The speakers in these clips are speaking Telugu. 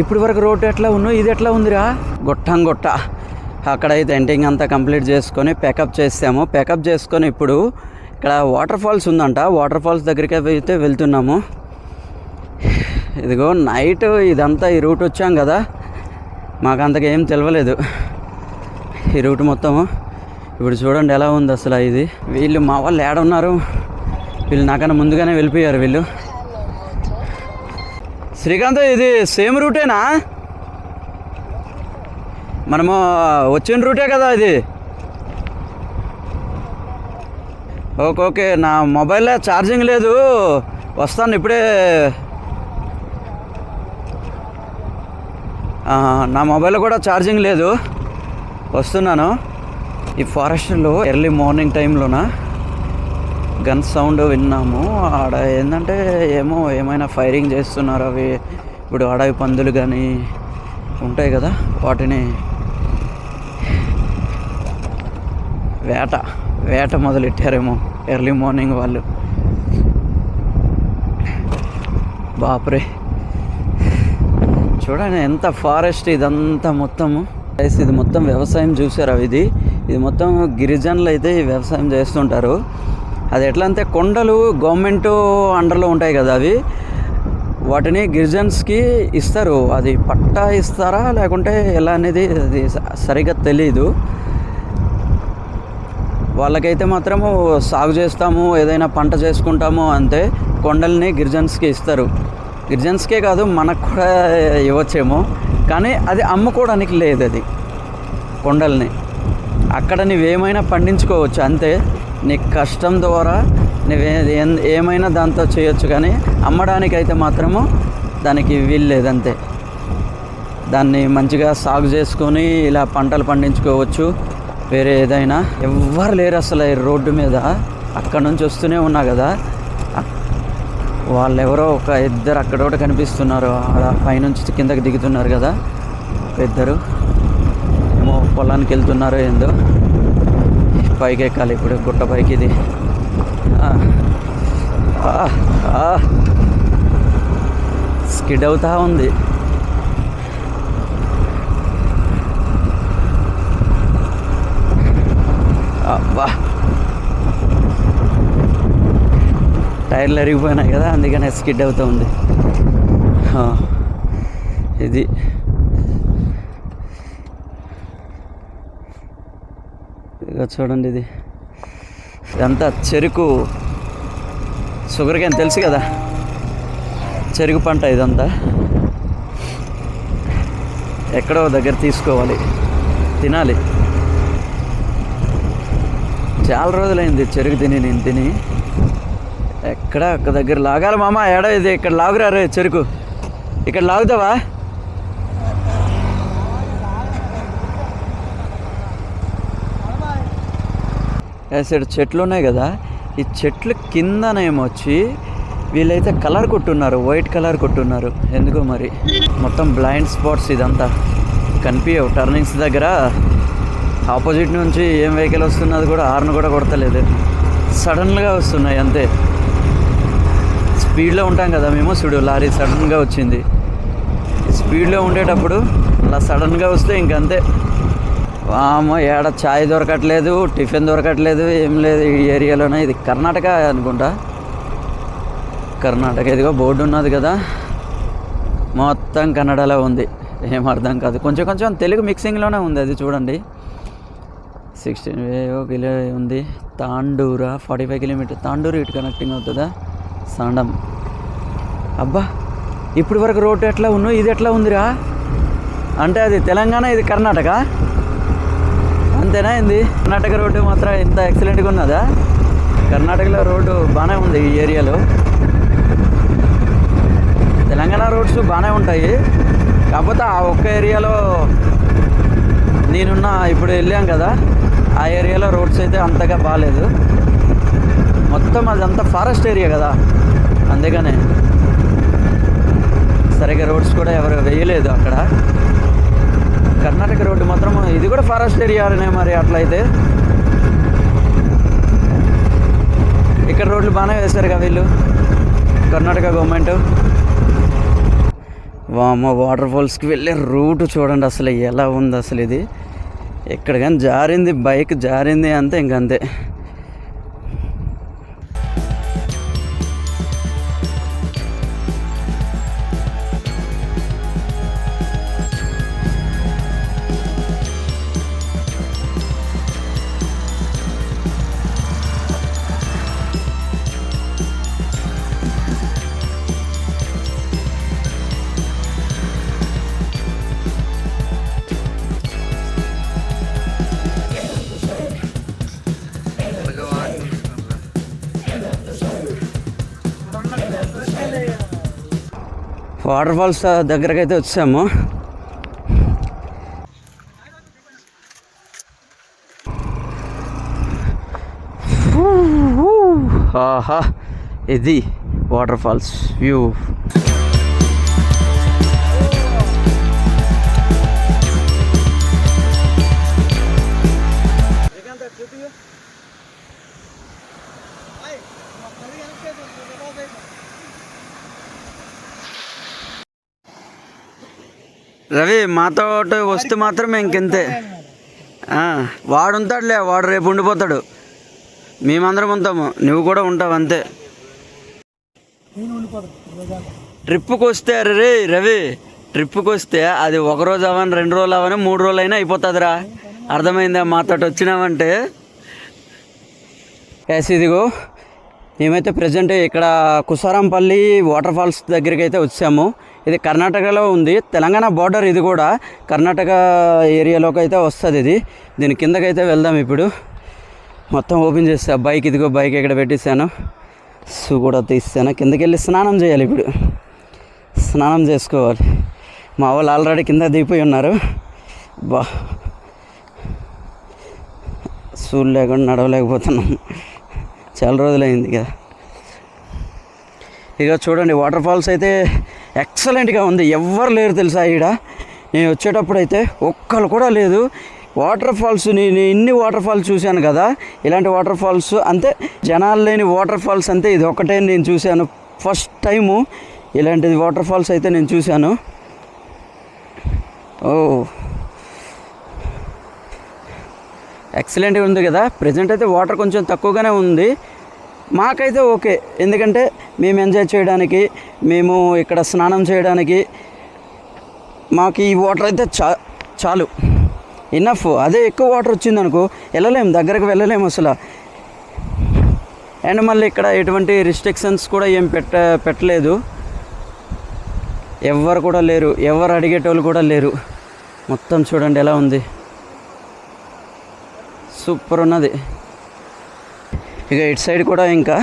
ఇప్పటి వరకు రోడ్డు ఎట్లా ఉన్నావు, ఇది ఎట్లా ఉందిరా? గొట్ట అక్కడైతే ఎండింగ్ అంతా కంప్లీట్ చేసుకొని ప్యాకప్ చేసాము. ప్యాకప్ చేసుకొని ఇప్పుడు ఇక్కడ వాటర్ ఫాల్స్ ఉందంట, వాటర్ ఫాల్స్ దగ్గరికి అయితే వెళ్తున్నాము. ఇదిగో నైట్ ఇదంతా ఈ రూట్ వచ్చాం కదా, మాకు అంతగా ఏం తెలియలేదు ఈ రూట్ మొత్తము. ఇప్పుడు చూడండి ఎలా ఉంది అసలు ఇది. వీళ్ళు మా వాళ్ళు ఏడున్నారు, వీళ్ళు నాకన్నా ముందుగానే వెళ్ళిపోయారు వీళ్ళు. శ్రీకాంత్ ఇది సేమ్ రూటేనా? మనము వచ్చిన రూటే కదా ఇది? ఓకే నా మొబైల్లో ఛార్జింగ్ లేదు, వస్తాను ఇప్పుడే. నా మొబైల్లో కూడా ఛార్జింగ్ లేదు, వస్తున్నాను. ఈ ఫారెస్ట్లో ఎర్లీ మార్నింగ్ టైంలోన గన్ సౌండ్ విన్నాము. ఆడ ఏంటంటే ఏమైనా ఫైరింగ్ చేస్తున్నారు. అవి ఇప్పుడు అడవి పందులు కానీ ఉంటాయి కదా, వాటిని వేట మొదలెట్టారేమో ఎర్లీ మార్నింగ్ వాళ్ళు. బాప్రే చూడండి ఎంత ఫారెస్ట్ ఇదంతా మొత్తము. ఇది మొత్తం వ్యవసాయం చూసారా? ఇది మొత్తం గిరిజనులు అయితే ఈ వ్యవసాయం చేస్తుంటారు. అది ఎట్లా అంటే కొండలు గవర్నమెంట్ అండర్లో ఉంటాయి కదా, అవి వాటిని గిరిజన్స్కి ఇస్తారు. అది పట్టా ఇస్తారా లేకుంటే ఎలా అనేది అది సరిగ్గా తెలీదు. వాళ్ళకైతే మాత్రము సాగు చేస్తాము, ఏదైనా పంట చేసుకుంటాము అంతే. కొండల్ని గిరిజన్స్కి ఇస్తారు. గిరిజన్స్కే కాదు మనకు కూడా ఇవ్వచ్చేమో, కానీ అది అమ్ముకోవడానికి లేదు. అది కొండల్ని అక్కడ నువ్వేమైనా పండించుకోవచ్చు అంతే. నీ కష్టం ద్వారా నువ్వే ఏమైనా దాంతో చేయొచ్చు, కానీ అమ్మడానికైతే మాత్రము దానికి వీల్లేదంతే. దాన్ని మంచిగా సాగు చేసుకొని ఇలా పంటలు పండించుకోవచ్చు. వేరే ఏదైనా ఎవ్వరు లేరు అసలు ఈ రోడ్డు మీద. అక్కడ నుంచి వస్తూనే ఉన్నా కదా, వాళ్ళెవరో ఒక ఇద్దరు అక్కడ ఒకటి కనిపిస్తున్నారు. ఆడ పైనుంచి కిందకి దిగుతున్నారు కదా, ఒక ఇద్దరు ఏమో పొలానికి వెళ్తున్నారు ఏందో. పైకి ఎక్కాలి ఇప్పుడు గుట్ట పైకి. ఇది స్కిడ్ అవుతా ఉంది. అబ్బా టైర్లు అరిగిపోయినాయి కదా, అందుకనే స్కిడ్ అవుతూ ఉంది. ఇది ఇదిగో చూడండి, ఇదంతా చెరుకు, షుగర్ కేన్ తెలుసు కదా, చెరుకు పంట ఇదంతా. ఎక్కడో దగ్గర తీసుకోవాలి, తినాలి. చాలా రోజులైంది చెరుకు నేను తిని. ఎక్కడ ఒక దగ్గర లాగాలి మామ, ఏడో ఇది ఇక్కడ లాగురా రే చెరుకు, ఇక్కడ లాగుతావా? సైడ్ చెట్లు ఉన్నాయి కదా, ఈ చెట్లు కిందనేమొచ్చి వీళ్ళైతే కలర్ కొట్టున్నారు, వైట్ కలర్ కొట్టున్నారు ఎందుకో మరి. మొత్తం బ్లైండ్ స్పాట్స్ ఇదంతా కనిపించవు. టర్నింగ్స్ దగ్గర ఆపోజిట్ నుంచి ఏం వెహికల్ వస్తున్నది కూడా హార్న్ కూడా కొడతలేదు, సడన్గా వస్తున్నాయి అంతే. స్పీడ్లో ఉంటాం కదా మేము, చూడు లారీ సడన్గా వచ్చింది. స్పీడ్లో ఉండేటప్పుడు అలా సడన్గా వస్తే ఇంకంతే. వామో ఏడ ఛాయ్ దొరకట్లేదు, టిఫిన్ దొరకట్లేదు, ఏం లేదు ఈ ఏరియాలోనే. ఇది కర్ణాటక అనుకుంటా, కర్ణాటక. ఇదిగో బోర్డు ఉన్నది కదా, మొత్తం కన్నడలో ఉంది, ఏం అర్థం కాదు. కొంచెం తెలుగు మిక్సింగ్లోనే ఉంది. అది చూడండి 16 కిలో ఉంది. తాండూరా 45 కిలోమీటర్. తాండూరు ఇటు కనెక్టింగ్ అవుతుందా? సాండం. అబ్బా ఇప్పటి వరకు రోడ్డు ఎట్లా ఉన్నావు, ఇది ఎట్లా ఉందిరా? అంటే అది తెలంగాణ, ఇది కర్ణాటక అంతేనా? ఏంది కర్ణాటక రోడ్డు మాత్రం ఇంత ఎక్సలెంట్గా ఉన్నదా? కర్ణాటకలో రోడ్డు బాగానే ఉంది ఈ ఏరియాలో. తెలంగాణ రోడ్స్ బాగానే ఉంటాయి, కాకపోతే ఆ ఒక్క ఏరియాలో నేనున్న ఇప్పుడు వెళ్ళాం కదా, ఆ ఏరియాలో రోడ్స్ అయితే అంతగా బాగాలేదు. మొత్తం అదంతా ఫారెస్ట్ ఏరియా కదా, అందుకనే సరిగ్గా రోడ్స్ కూడా ఎవరు వేయలేదు అక్కడ. కర్ణాటక రోడ్డు మాత్రం ఇది కూడా ఫారెస్ట్ ఏరియానే మరి. అట్లయితే ఇక్కడ రోడ్లు బాగానే వేశారు కదా వీళ్ళు. కర్ణాటక గవర్నమెంట్. వామ వాటర్ ఫాల్స్కి వెళ్ళే రూట్ చూడండి అసలు ఎలా ఉంది అసలు. ఇది ఎక్కడ కానీ జారింది, బైక్ జారింది అంతే, ఇంకంతే. వాటర్ ఫాల్స్ దగ్గరకు అయితే వచ్చాము. ఆహా, ఇది వాటర్ ఫాల్స్ వ్యూ. రవి మాతో వస్తే మాత్రం ఇంకెంతే. వాడు ఉంటాడులే, వాడు రేపు ఉండిపోతాడు, మేమందరం ఉంటాము, నువ్వు కూడా ఉంటావు అంతే. ట్రిప్పుకి వస్తే రవి ట్రిప్పుకి వస్తే అది 1 రోజు అవని 2 రోజులు అవని 3 రోజులు అయినా అయిపోతుందిరా. అర్థమైందా? మాతో వచ్చినామంటే. ఎస్, ఇదిగో మేమైతే ప్రజెంట్ ఇక్కడ కుసారంపల్లి వాటర్ ఫాల్స్ దగ్గరికి అయితే వచ్చాము. ఇది కర్ణాటకలో ఉంది, తెలంగాణ బార్డర్. ఇది కూడా కర్ణాటక ఏరియాలోకి అయితే వస్తుంది. దీని కిందకైతే వెళ్దాం ఇప్పుడు. మొత్తం ఓపెన్ చేస్తా బైక్. ఇదిగో బైక్ ఇక్కడ పెట్టేశాను, షూ కూడా తీస్తాను. కిందకి వెళ్ళి స్నానం చేయాలి ఇప్పుడు, స్నానం చేసుకోవాలి. మా వాళ్ళు ఆల్రెడీ కింద దిగిపోయి ఉన్నారు. బా, షూ లేకుండా నడవలేకపోతున్నాం, చాలా రోజులైంది కదా. ఇక చూడండి వాటర్ ఫాల్స్ అయితే ఎక్సలెంట్గా ఉంది. ఎవ్వరు లేరు తెలుసా ఈడ. నేను వచ్చేటప్పుడు అయితే ఒక్కరు కూడా లేదు. వాటర్ ఫాల్స్ నేను ఇన్ని వాటర్ ఫాల్స్ చూశాను కదా, ఇలాంటి వాటర్ ఫాల్స్ అంతే, జనాలు లేని వాటర్ ఫాల్స్ అంతే ఇది ఒకటే నేను చూశాను. ఫస్ట్ టైము ఇలాంటిది వాటర్ ఫాల్స్ అయితే నేను చూశాను. ఓ, ఎక్సలెంట్గా ఉంది కదా. ప్రజెంట్ అయితే వాటర్ కొంచెం తక్కువగానే ఉంది, మాకైతే ఓకే. ఎందుకంటే మేము ఎంజాయ్ చేయడానికి, మేము ఇక్కడ స్నానం చేయడానికి మాకు ఈ వాటర్ అయితే చాలు, ఇనఫ్. అదే ఎక్కువ వాటర్ వచ్చిందనుకో వెళ్ళలేము, దగ్గరకు వెళ్ళలేము అసలు. అండ్ మళ్ళీ ఇక్కడ ఎటువంటి రిస్ట్రిక్షన్స్ కూడా ఏం పెట్టలేదు. ఎవ్వరు కూడా లేరు, ఎవరు అడిగేటోళ్ళు కూడా లేరు. మొత్తం చూడండి ఎలా ఉంది, సూపర్ ఉన్నది. ఇక ఇటు సైడ్ కూడా ఇంకా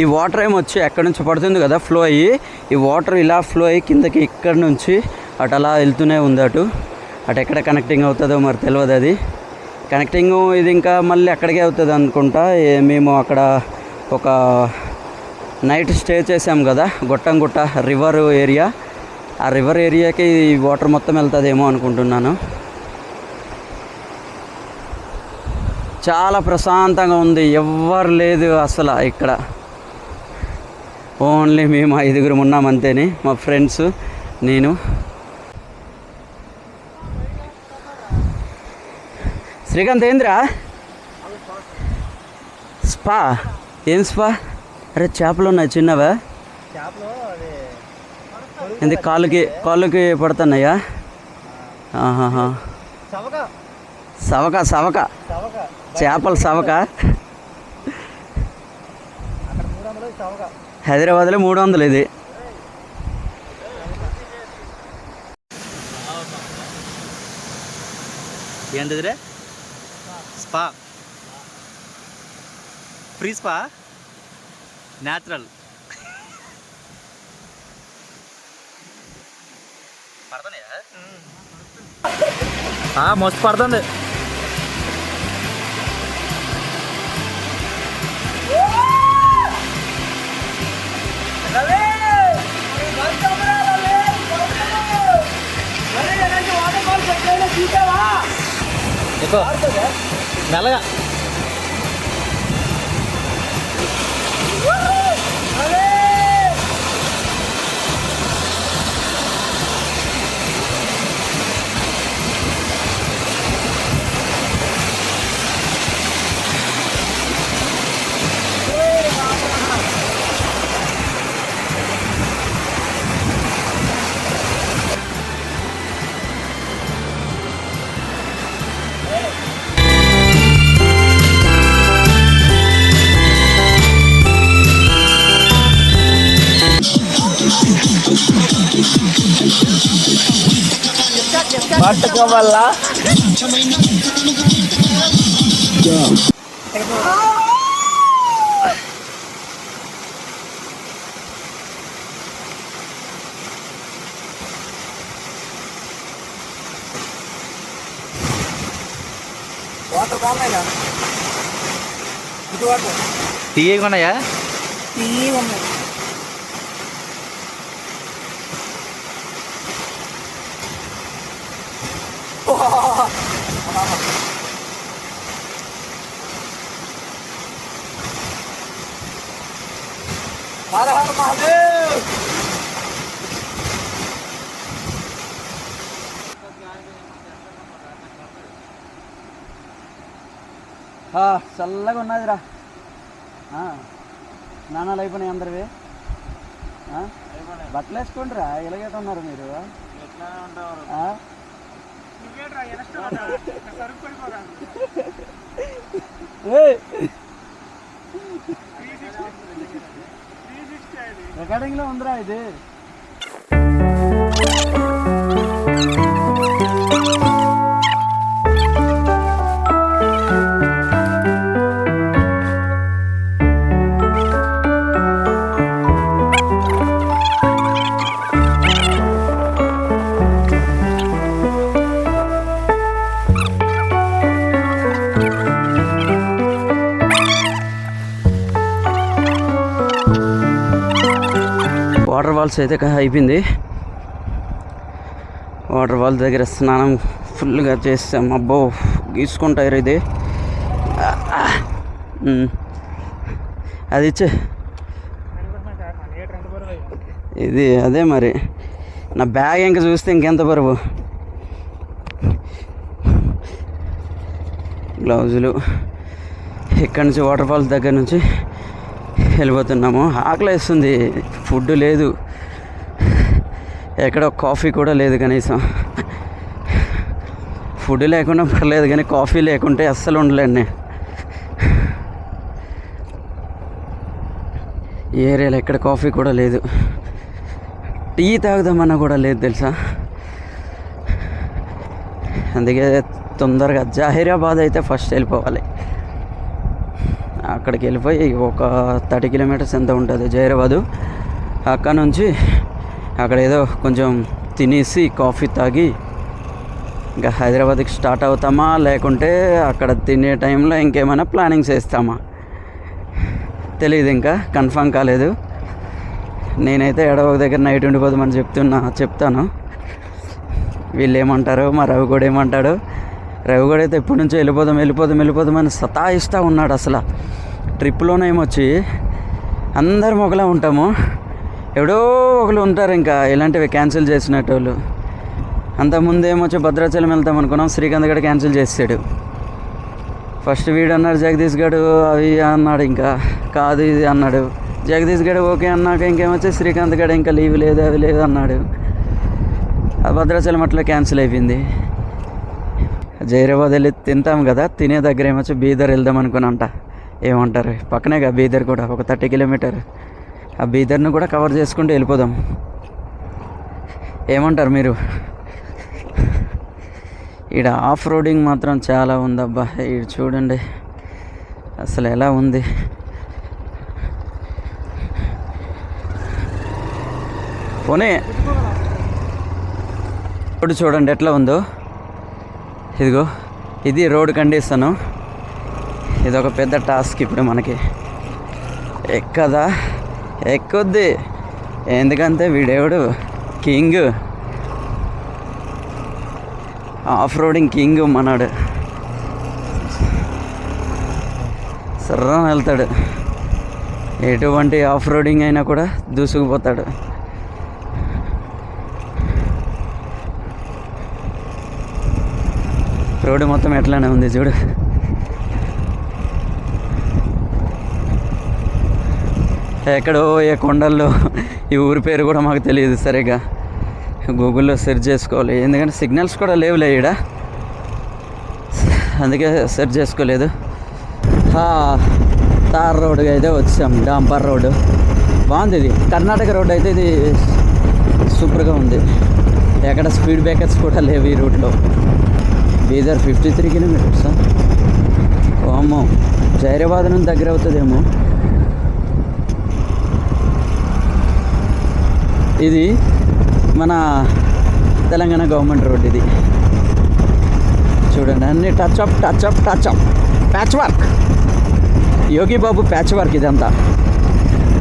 ఈ వాటర్ ఏమొచ్చి ఎక్కడి నుంచి పడుతుంది కదా ఫ్లో అయ్యి, ఈ వాటర్ ఇలా ఫ్లో అయ్యి కిందకి ఇక్కడ నుంచి అటు అలా వెళ్తూనే ఉంది. అటు ఎక్కడ కనెక్టింగ్ అవుతుందో మరి తెలియదు. అది కనెక్టింగ్ ఇది ఇంకా మళ్ళీ అక్కడికే అవుతుంది అనుకుంటా. మేము అక్కడ ఒక నైట్ స్టే చేసాం కదా, గొట్టంగుట్ట రివర్ ఏరియా. ఆ రివర్ ఏరియాకి ఈ వాటర్ మొత్తం వెళ్తుందేమో అనుకుంటున్నాను. చాలా ప్రశాంతంగా ఉంది, ఎవ్వరు లేదు అసలు ఇక్కడ. ఓన్లీ మేము 5గురు ఉన్నాం అంతేని, మా ఫ్రెండ్స్, నేను. శ్రీకాంత్ ఏంద్రా స్పా? ఏం స్పా? అరే చేపలు ఉన్నాయి చిన్నవా, ఎందుకు కాళ్ళకి పడుతున్నాయా? సవక చేపలు సవక. హైదరాబాద్లో 300 ఇది. ఏంటిదిరే? Spa, free spa, natural. పడుతున్నాయా? మస్తు పడుతుంది. మెల్లగా పట్టుకోవల్ల వాటర్ బాగున్నాయి తీయగా ఉన్నాయా? తీయగా ఉన్నాయి. చల్లగా ఉన్నదిరా. స్నానాలు అయిపోయినాయి అందరివి? బట్టలు వేసుకోండిరా, ఎలాగైతే ఉన్నారు మీరు? రికార్డింగ్ లో ఉందిరా ఇది. వాటర్ ఫాల్స్ అయితే అయిపోయింది. వాటర్ ఫాల్స్ దగ్గర స్నానం ఫుల్గా చేస్తాం. అబ్బో గీసుకుంటారు ఇది. అది ఇచ్చే ఇది అదే మరి. నా బ్యాగ్ ఇంకా చూస్తే ఇంకెంత బరువు. గ్లౌజులు. ఇక్కడి నుంచి వాటర్ ఫాల్స్ దగ్గర నుంచి వెళ్ళిపోతున్నాము. ఆకలి వేస్తుంది, ఫుడ్ లేదు, ఎక్కడ కాఫీ కూడా లేదు. కనీసం ఫుడ్ లేకుండా పర్లేదు కానీ కాఫీ లేకుంటే అస్సలు ఉండలేండి. ఈ ఏరియాలో ఎక్కడ కాఫీ కూడా లేదు. టీ తాగుదామన్నా కూడా లేదు తెలుసా. అందుకే తొందరగా జహీరాబాద్ అయితే ఫస్ట్ వెళ్ళిపోవాలి. అక్కడికి వెళ్ళిపోయి ఒక 30 కిలోమీటర్స్ ఎంత ఉంటుంది జహీరాబాదు. అక్కడ నుంచి అక్కడ ఏదో కొంచెం తినేసి కాఫీ తాగి ఇంకా హైదరాబాద్కి స్టార్ట్ అవుతామా, లేకుంటే అక్కడ తినే టైంలో ఇంకేమైనా ప్లానింగ్స్ వేస్తామా తెలియదు. ఇంకా కన్ఫర్మ్ కాలేదు. నేనైతే ఎడవ దగ్గర నైట్ ఉండిపోదామని చెప్తాను. వీళ్ళు ఏమంటారో, మా రవి కూడా ఏమంటాడు. రవి కూడా అయితే ఎప్పటి నుంచో వెళ్ళిపోదామని సతాయిస్తూ ఉన్నాడు. అసలు ట్రిప్లోనే ఏమొచ్చి అందరం ఒకలా ఉంటాము, ఎవడో ఒకరు ఉంటారు ఇంకా ఇలాంటివి క్యాన్సిల్ చేసినట్టు. అంతకుముందు ఏమొచ్చి భద్రాచలం వెళ్తాం అనుకున్నాం, శ్రీకాంత్ గడ క్యాన్సిల్ చేసాడు. ఫస్ట్ వీడు అన్నాడు జగదీష్ గడు అవి అన్నాడు, ఇంకా కాదు ఇది అన్నాడు. జగదీష్ గడు ఓకే అన్నాక ఇంకేమొచ్చి శ్రీకాంత్ గడ ఇంకా లీవ్ లేదు అవి లేదు అన్నాడు. ఆ భద్రాచలం అట్లా క్యాన్సిల్ అయిపోయింది. జహీరాబాద్ వెళ్ళి తింటాం కదా, తినే దగ్గర ఏమొచ్చి బీదర్ వెళ్దాం అనుకున్నంట. ఏమంటారు, పక్కనేగా బీదర్ కూడా ఒక 30 కిలోమీటర్. ఆ బీదర్ను కూడా కవర్ చేసుకుంటూ వెళ్ళిపోదాం. ఏమంటారు మీరు? ఈడ ఆఫ్ రోడింగ్ మాత్రం చాలా ఉందబ్బా. ఈడు చూడండి అసలు ఎలా ఉంది. పోనీ రోడ్డు చూడండి ఎట్లా ఉందో. ఇదిగో ఇది రోడ్ కండిషను. ఇది ఒక పెద్ద టాస్క్ ఇప్పుడు మనకి. ఎక్కుద్ది ఎందుకంటే వీడేవుడు కింగ్, ఆఫ్ రోడింగ్ కింగ్ మనడు. సర్రా వెళ్తాడు, ఎటువంటి ఆఫ్ రోడింగ్ అయినా కూడా దూసుకుపోతాడు. రోడ్డు మొత్తం ఎట్లానే ఉంది చూడు. ఎక్కడో ఏ కొండల్లో, ఈ ఊరి పేరు కూడా మాకు తెలియదు సరిగా. గూగుల్లో సెర్చ్ చేసుకోవాలి, ఎందుకంటే సిగ్నల్స్ కూడా లేవులే ఈడ, అందుకే సెర్చ్ చేసుకోలేదు. తార్ రోడ్డుగా అయితే వచ్చాం. డాంపర్ రోడ్డు బాగుంది. ఇది కర్ణాటక రోడ్డు అయితే ఇది సూపర్గా ఉంది. ఎక్కడ స్పీడ్ బ్రేకర్స్ కూడా లేవు ఈ రూట్లో. బీదర్ 53 కిలోమీటర్సా? అమ్మో, జైరాబాద్ నుంచి దగ్గర అవుతుందేమో. ఇది మన తెలంగాణ గవర్నమెంట్ రోడ్. ఇది చూడండి, అన్ని టచ్ అప్ ప్యాచ్ వర్క్. యోగి బాబు ప్యాచ్ వర్క్ ఇదంతా.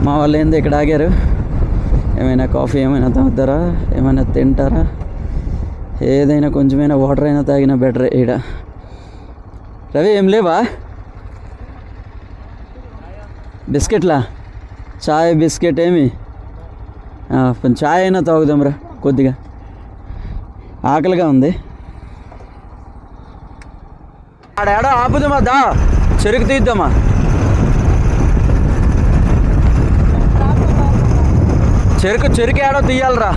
మా వాళ్ళు ఏంది ఇక్కడ ఆగారు? ఏమైనా కాఫీ ఏమైనా తాగుతారా, ఏమైనా తింటారా? ఏదైనా కొంచెమైనా వాటర్ అయినా తాగినా బెటర్. ఈడ రవి ఏం లేవా? బిస్కెట్లా? చాయ్ బిస్కెట్ ఏమి? కొంచెం చాయ్ అయినా తాగుదాంరా, కొద్దిగా ఆకలిగా ఉంది. ఆడేడో ఆపుదామా, దా చెరుకు తీద్దామా? చెరుకు ఏడో తీయాలరా.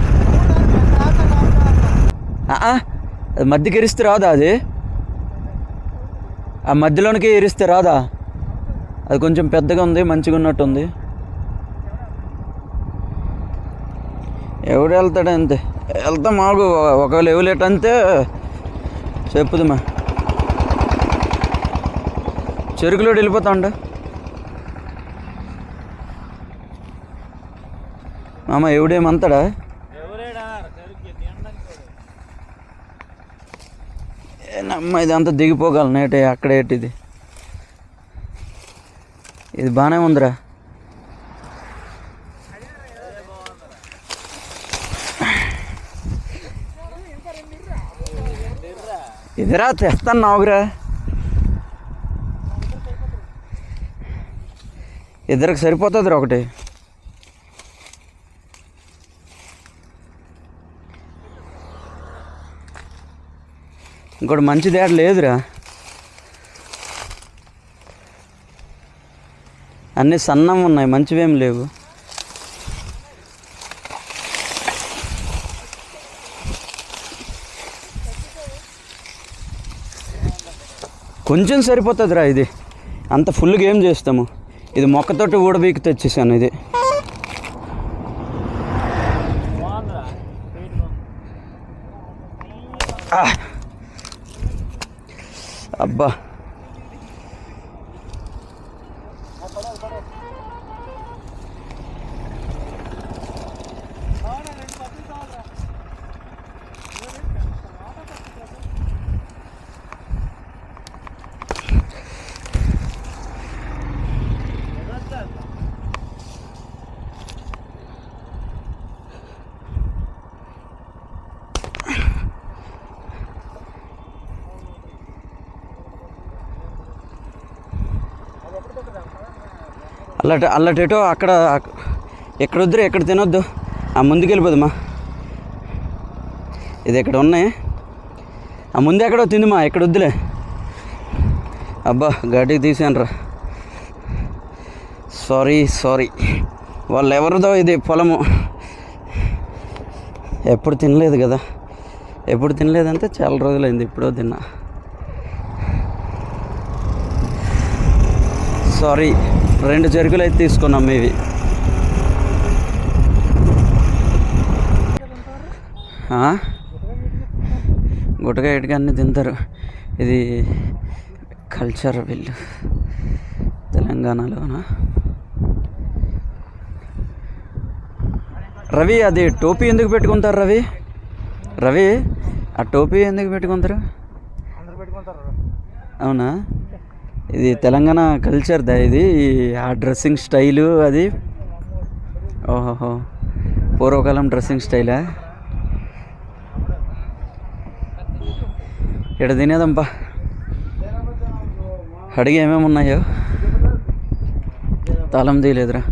అది మధ్యకి ఇరిస్తే రాదా? అది ఆ మధ్యలోనికి ఇరిస్తే రాదా? అది కొంచెం పెద్దగా ఉంది, మంచిగా ఉన్నట్టుంది. ఎవడు వెళ్తాడు? అంతే వెళ్తాం. మాకు ఒకవేళ ఎవలేట్ అంతే చెప్పుదమ్మా. చెరుకులో వెళ్ళిపోతాండ మామ. ఎవడేమంతాడా? అమ్మ ఇదంతా దిగిపోగలను నేటే అక్కడ ఇది. ఇది బాగానే ఉందిరా. ఇదిరా తెస్తాను నావుగురా. ఇద్దరికి సరిపోతుందిరా ఒకటి. ఇంకోటి మంచిది ఏడ లేదురా. అన్నీ సన్నం ఉన్నాయి, మంచివేం లేవు. కొంచెం సరిపోతుందిరా. ఇది అంత ఫుల్గా ఏం చేస్తాము? ఇది మొక్కతోటి ఊడబీకి తెచ్చేసాను. ఇది అబ్బా అల్లటేటో అక్కడ ఎక్కడొద్దురు, ఎక్కడ తినొద్దు. ఆ ముందుకు వెళ్ళిపోదమ్మా. ఇది ఎక్కడ ఉన్నాయి? ఆ ముందు ఎక్కడో తిందిమా, ఎక్కడ వద్దులే. అబ్బా గడ్డికి తీసాను రా. సారీ. వాళ్ళు ఎవరిదో ఇది పొలము. ఎప్పుడు తినలేదు కదా. ఎప్పుడు తినలేదంటే చాలా రోజులైంది. ఎప్పుడో తిన్నా. సారీ. 2 చెరుకులు అయితే తీసుకున్నాం. ఇవి గుట్టగా ఇటుగా అన్నీ తింటారు. ఇది కల్చర్ వీళ్ళు తెలంగాణలోనా. రవి అది టోపీ ఎందుకు పెట్టుకుంటారు? రవి ఆ టోపీ ఎందుకు పెట్టుకుంటారు? అవునా? ఇది తెలంగాణ కల్చర్దా ఇది? ఆ డ్రెస్సింగ్ స్టైలు అది. ఓహో, పూర్వకాలం డ్రెస్సింగ్ స్టైలా? ఇక్కడ తినేదంపా. అడిగి ఏమేమి ఉన్నాయో. తాళం తీయలేదురా.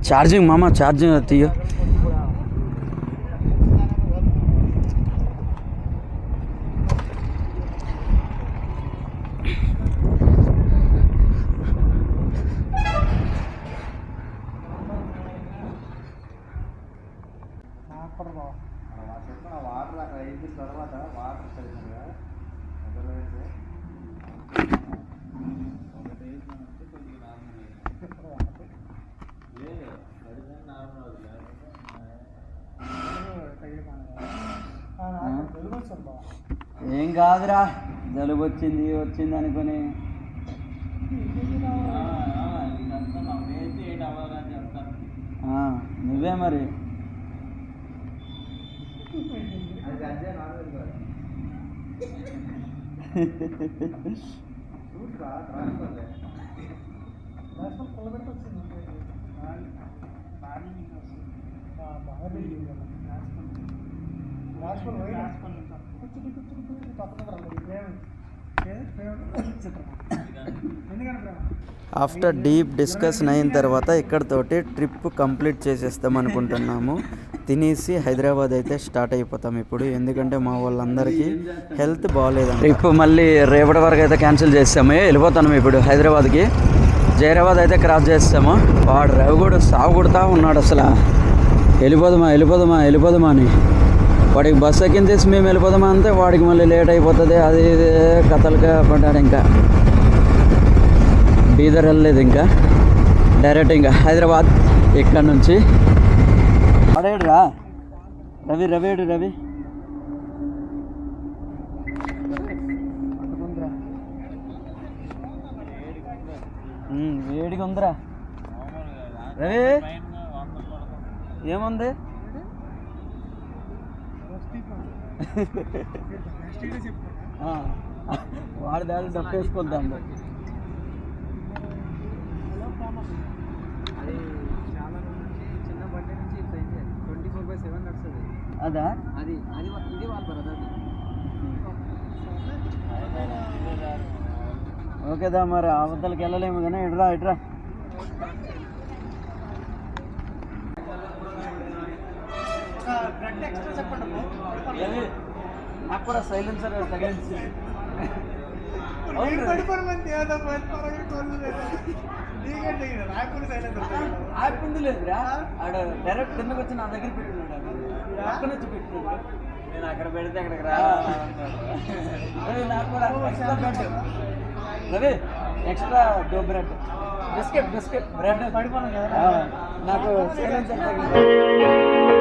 ఛార్జింగ్ మామ, ఛార్జింగ్ తీయో. వాటర్ అక్కడ అయిన తర్వాత వాటర్ సరిగ్గా ఒకటి కొద్దిగా నార్మల్ లేదు నార్మల్ కాదురా, జలుబు వచ్చింది అనుకుని. నువ్వే మరి. ఆఫ్టర్ డీప్ డిస్కషన్ అయిన తర్వాత ఇక్కడతోటి ట్రిప్ కంప్లీట్ చేసేస్తాం అనుకుంటున్నాము. తినేసి హైదరాబాద్ అయితే స్టార్ట్ అయిపోతాం ఇప్పుడు, ఎందుకంటే మా వాళ్ళందరికీ హెల్త్ బాగాలేదు. ట్రిప్ మళ్ళీ రేపటి వరకు అయితే క్యాన్సిల్ చేస్తాము. వెళ్ళిపోతాము ఇప్పుడు హైదరాబాద్కి. జైరాబాద్ అయితే క్రాస్ చేస్తాము. వాడు రవి కూడా సాగు కొడుతూ ఉన్నాడు అసలు, వెళ్ళిపోదామా అని. వాడికి బస్సు ఎక్కించేసి మేము వెళ్ళిపోదామా అంతే, వాడికి మళ్ళీ లేట్ అయిపోతుంది. అది కథలుగా పడ్డాడు. ఇంకా బీదర్ వెళ్ళలేదు, ఇంకా డైరెక్ట్ ఇంకా హైదరాబాద్. ఇక్కడ నుంచి అడేడురా రవి వేడిగా ఉందిరా రవి. ఏముంది వాడి దాని డప్పేసుకుందాం. అదా అది ఇది ఓకేదా మరి. అవతలకి వెళ్ళలేము కానీ ఇట్రా నాకు కూడా సైలెన్సర్ తగిలించి ఆపింది లేదురా. ఆడ డైరెక్ట్ కిందకు వచ్చి నా దగ్గర పెట్టుకున్నాడు, అక్కడ నుంచి పెట్టుకున్నాడు. నేను అక్కడ పెడితే అక్కడికి రా. నాకు కూడా extra bread Ravi, extra dough bread, biscuit bread పడిపోను కదా. నాకు సైలెన్సర్ తగిలింది.